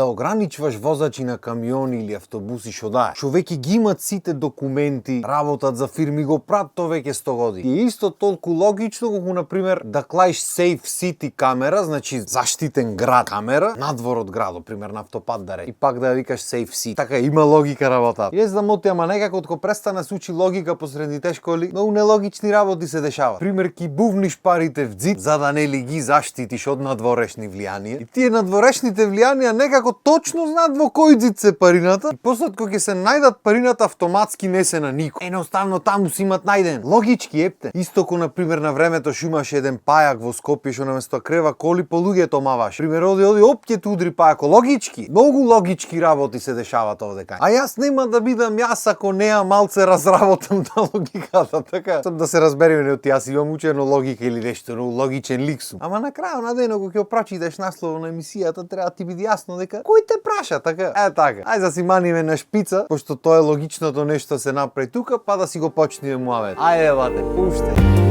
да ограничваш возачи на камиони или автобуси што да. Што веќе ги имат сите документи, работат за фирми, го прават тоа веќе 100 години. И исто толку логично колку на пример да клаиш Safe City камера, значи заштитен град камера, надвор од градот, пример на автопат да речи. И пак да ја викаш Safe City. Така има логика работа. И знам оти, ама некако од кога престана се учи логика по средните школи, многу нелогични работи се дешаваат. Пример, ки бувниш парите в ѕид за да нели ги заштитиш од надворешни влијанија. И тие надворешните влијанија некако точно знаат во кој ѕид се парината. И после кога ќе се најдат парината автоматски не се на никој. Едноставно таму си имат најден. Логички епте. Исто ко на пример на времето што имаше еден пајак во Скопје што наместо крева коли по луѓето маваш. Пример оди опќе ту удри пајако. Логички. Многу логички работи се дешаваат овде кај. А јас нема да бидам јас ако неа малце разработам на логиката, така. Да се разбереме, јас имам учено логика или нешто, но логичен лик сум. Ама на крајот на денот кога ќе прочиташ насловот на емисијата, треба да ти биде јасно дека кој те праша, така. Така. Ајде да си маниме на шпица, пошто тоа е логичното нешто се направи тука, па да си го почнеме муавет. Ајде бате, пуштај.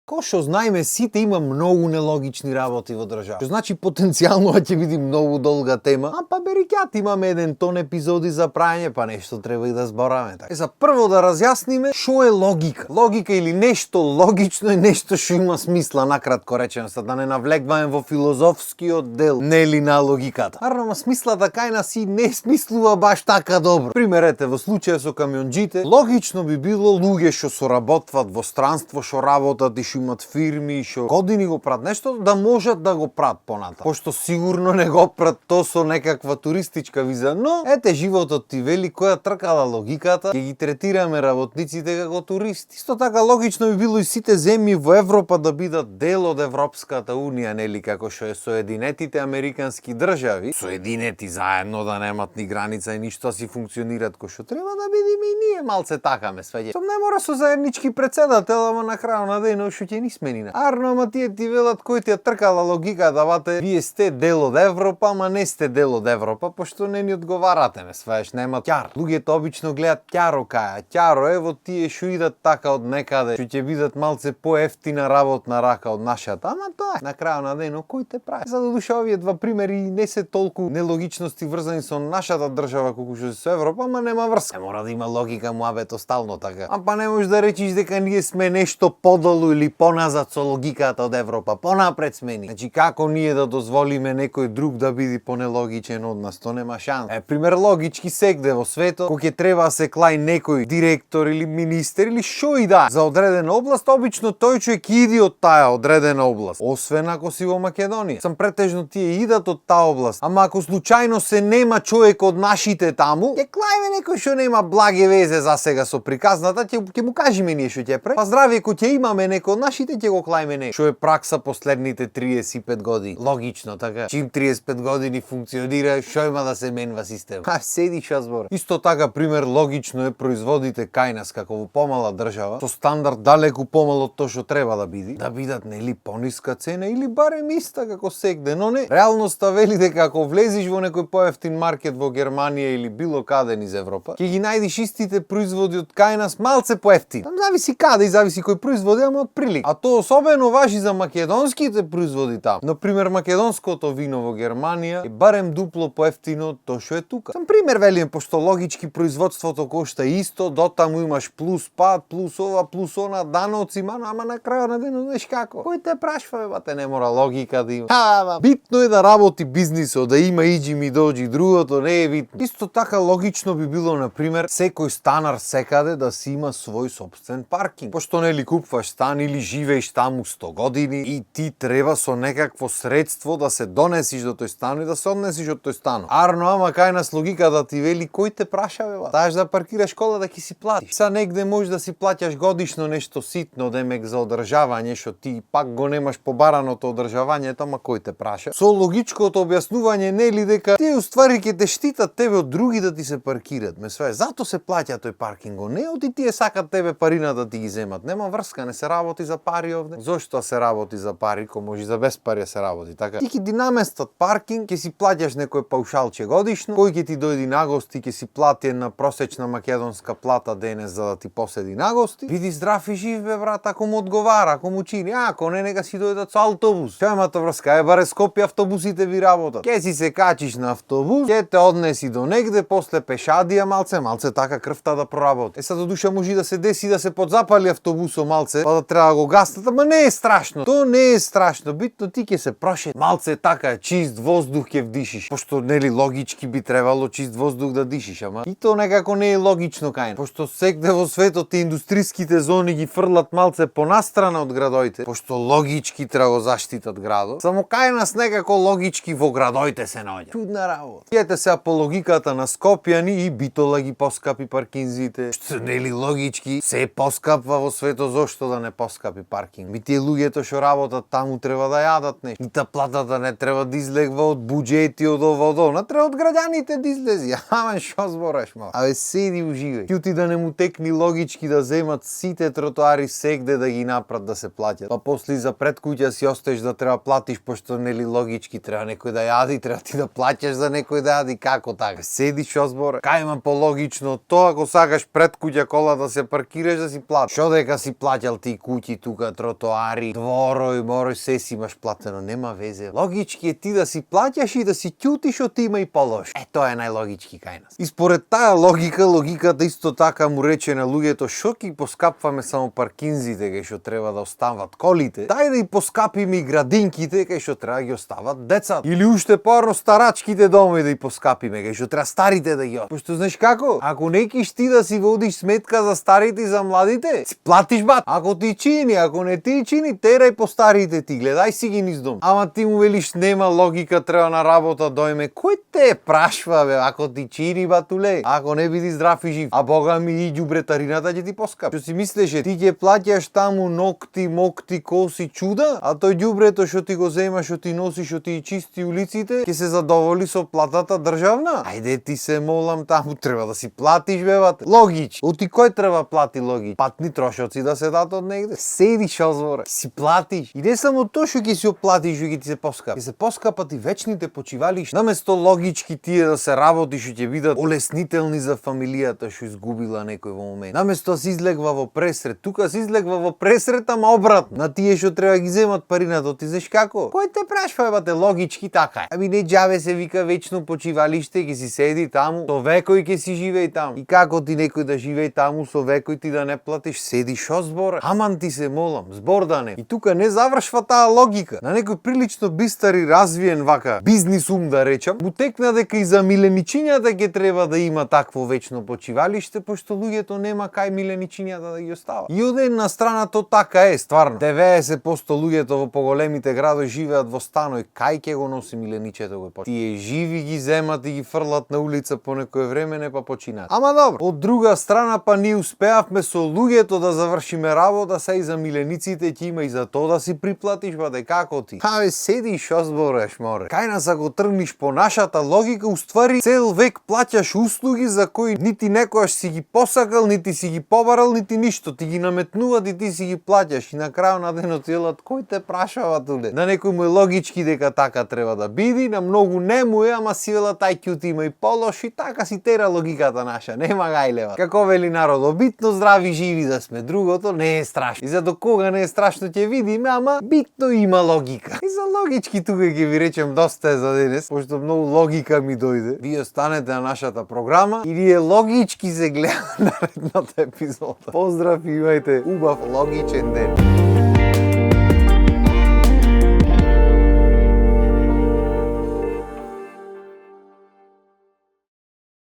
Ко што знаеме, сите има многу нелогични работи во држава. Што значи потенцијално ќе биде многу долга тема. А па берикјат имаме еден тон епизоди за прајање, па нешто треба и да збораме. Така. За прво да разјасниме што е логика. Логика или нешто логично е нешто што има смисла, накратко речено, за да не навлегваме во филозофскиот дел, нели на логиката. Арно, смислата кај нас и не смислува баш така добро. Примерете, во случајот со камионџите, логично би било луѓе што соработваат во странство, што работат и што имат фирми, што години го прават нешто, да можат да го прават поната. Пошто сигурно не го прават то со некаква туристичка виза, но ете животот ти вели која тркала логиката, ќе ги третираме работниците како туристи. Исто така логично би било и сите земји во Европа да бидат дел од Европската унија, нели како што е Соединетите американски држави, соединети заедно да немат ни граница и ништо си функционираат кој што треба да бидеме и ние малце така ме свеќе. Сум не мора со заеднички председател, ама на крајот на денот што ќе ни сменина. Арно, ама тие ти велат кој ти ја тркала логиката, бате, вие сте дел од Европа, ама не сте дел од Европа, пошто не ни одговарате, ме сваеш, нема ќар. Луѓето обично гледат ќаро каја. Ќаро ево тие што идат така од некаде, што ќе бидат малце поевтина работна рака од нашата, ама тоа е. На крајот на денот кој те прави? За да душа овие два примери не се толку нелогичности врзани со нашата држава колку што се со Европа, ама нема врска. Не мора да има логика муабето стално така. А па не можеш да речиш дека ние сме нешто подолу или поназад со логиката од Европа, понапред сме ни. Значи како ние да дозволиме некој друг да биде понелогичен од нас, то нема шанс. Пример логички сегде во светот, кога ќе треба да се клај некој директор или министер или шо и да за одредена област, обично тој човек иди од таа одредена област, освен ако си во Македонија. Сам претежно тие идат од таа област, ама ако случајно се нема човек од нашите таму, ќе клајме некој што нема благе везе за сега со приказната, ќе му кажеме ние што ќе прави. Па здравје, кој ќе имаме некој од нашите ќе го клајме не. Што е пракса последните 35 години. Логично, така. Чим 35 години функционира, што има да се менува систем. Седи ша збор. Исто така, пример, логично е производите кај нас, како во помала држава, со стандард далеку помал од тоа што треба да биде, да бидат нели пониска цена или барем иста како сегде, но не. Реалноста вели дека ако влезиш во некој поевтин маркет во Германија или било каде низ Европа, ќе ги најдеш истите производи од кај нас малце поевтин. Там зависи каде и зависи кој производи, ама од прилика. А тоа особено важи за македонските производи таму. Например, македонското вино во Германија е барем дупло поевтино од тоа што е тука. Сам пример велиме, пошто логички производството кошта исто, дотаму имаш плюс пат, плюс ова, плюс она, даноци, ама на крајот на денот знаеш како. Кој те прашва, бате, не мора логика да има. Битно е да работи бизнисот, да има иđи ми доđи, другото не е битно. Исто така логично би било, например, секој станар секаде да си има свој собствен паркинг. Пошто нели купуваш стан или живееш таму 100 години и ти треба со некакво средство да се донесиш до тој стан и да се однесиш од тој стан. Арно, ама кај нас логика да ти вели кој те праша, бе, тааш да паркираш кола да ќе си платиш. Са негде можеш да си плаќаш годишно нешто ситно, демек за одржавање, што ти пак го немаш побараното одржавањето, ама кој те праша. Со логичкото објаснување нели дека тие уствари ќе те штитат тебе од други да ти се паркират. Ме зато се плаќа тој паркинг, не оти тие сакат тебе парина да ти ги земат. Нема врска, не се работи за пари овде? Зошто се работи за пари, ко може за без пари се работи, така? Ти ќе ти наместат паркинг, ќе си плаќаш некој паушалче годишно, кој ќе ти дојди на гости, ќе си плати една просечна македонска плата денес за да ти поседи на гости. Биди здрав и жив бе брат, ако му одговара, ако му чини, ако не нека си дојдат со автобус. Што имате врска? Баре Скопје автобусите ви работат. Ке си се качиш на автобус, ќе те однеси до негде, после пешадија малце така крвта да проработи. Сега до душа може да се деси да се подзапали автобусо малце, па да треба да го гаснат, ама не е страшно. То не е страшно. Битно ти ќе се прошет малце така чист воздух ќе вдишиш. Пошто нели логички би требало чист воздух да дишиш, ама и то некако не е логично кај. Пошто секде во светот индустриските зони ги фрлат малце понастрана од градоите, пошто логички треба го заштитат градот. Само кај нас некако логички во градоите се наоѓа. Чудна работа. Јете се по логиката на скопјани и Битола ги поскапи паркинзите. Што нели логички се поскапва во светот, зошто да не поскапи паркинг? Ми тие луѓето што работат таму треба да јадат нешто. И та платата не треба да излегва од буџети, од ово, не треба од граѓаните да излези. Ама шо збораш мал? Абе седи уживај. Ќути да не му текни логички да земат сите тротоари сегде да ги напрат да се плаќат. Па после за пред куќа си остаеш да треба платиш, пошто нели логички треба некој да јади, треба ти да плаќаш за некој да јади, како така? Седи шо збора? Кај има пологично тоа ако сакаш пред куќа кола да се паркираш да си платиш. Шо дека си плаќал ти куќи тука, тротоари, дворој, морој, се си имаш платено, нема везе. Логички е ти да си плаќаш и да си ќутиш од има и полош. Тоа е најлогички кај нас. И според таа логиката исто така му рече на луѓето шо ќе поскапваме само паркинзите кај што треба да остават колите, дај да и поскапиме и градинките кај што треба да ги остават децата. Или уште порано старачките дома да и поскапиме кај што треба старите да ги остават. Пошто знаеш како? Ако не киш ти да си водиш сметка за старите и за младите, си платиш бат. Ако ти чини, ако не ти чини, терај по старите ти, гледај си ги низ дом. Ама ти му велиш нема логика, треба на работа дојме. Кој те прашва бе, ако ти чини батуле? Ако не биди здрав и жив. А бога ми и ѓубретарината ќе ти поскапи. Што си мислеше, ти ќе плаќаш таму нокти, мокти, коси, чуда, а тој ѓубрето што ти го земаш, што ти носиш, што ти чисти улиците, ќе се задоволи со платата државна? Ајде ти се молам, таму треба да си платиш бе бате. Логич. Оти кој треба плати логич? Патни трошоци да се дадат од негде. Седи шо збора. Си платиш. И не само тоа што ќе си оплатиш, што ќе ти се поскапи. Ќе се поскапат и вечните почивалишта. Наместо логички тие да се работи што ќе бидат олеснителни за фамилијата што изгубила некој во момент. Наместо да се излегва во пресрет, тука се излегва во пресрет, ама обратно. На тие што треба ги земат парината, ти знаеш како? Кој те прашва бате логички така е? Ами не џаве се вика вечно почивалиште, ќе си седи таму, со векој ќе си живеј таму. И како ти некој да живеј таму со векој ти да не платиш, седи шо збора? Аман ти се молам, збор да не. И тука не завршва таа логика. На некој прилично бистар и развиен вака бизнис ум да речам, му текна дека и за миленичињата ќе треба да има такво вечно почивалиште, пошто луѓето нема кај миленичињата да ги остава. И од една страна то така е, стварно. 90% луѓето во поголемите градови живеат во станој, кај ќе го носи миленичето го почина. Тие живи ги земат и ги фрлат на улица по некое време, не па починат. Ама добро, од друга страна па ние успеавме со луѓето да завршиме работа, се и за милениците ќе има и за тоа да си приплатиш, баде како ти? Абе седи шо збореш море. Кај нас ако тргниш по нашата логика, уствари цел век плаќаш услуги за кои нити некојаш си ги посакал, нити си ги побарал, нити ништо. Ти ги наметнуваат и ти си ги плаќаш. И на крајот на денот велат кој те прашава туле? На некој му е логички дека така треба да биде, на многу не му е, ама си велат тај ќути има и полош и така си тера логиката наша. Нема гајлева. Како вели народот, битно здрави живи да сме, другото не е страшно. И за до кога не е страшно ќе видиме, ама битно има логика. И за логички тука ќе ви речем доста е за денес, пошто многу логика ми дојде. Вие останете на нашата програма и ние логички се гледаме наредната епизода. Поздрав и имајте убав логичен ден.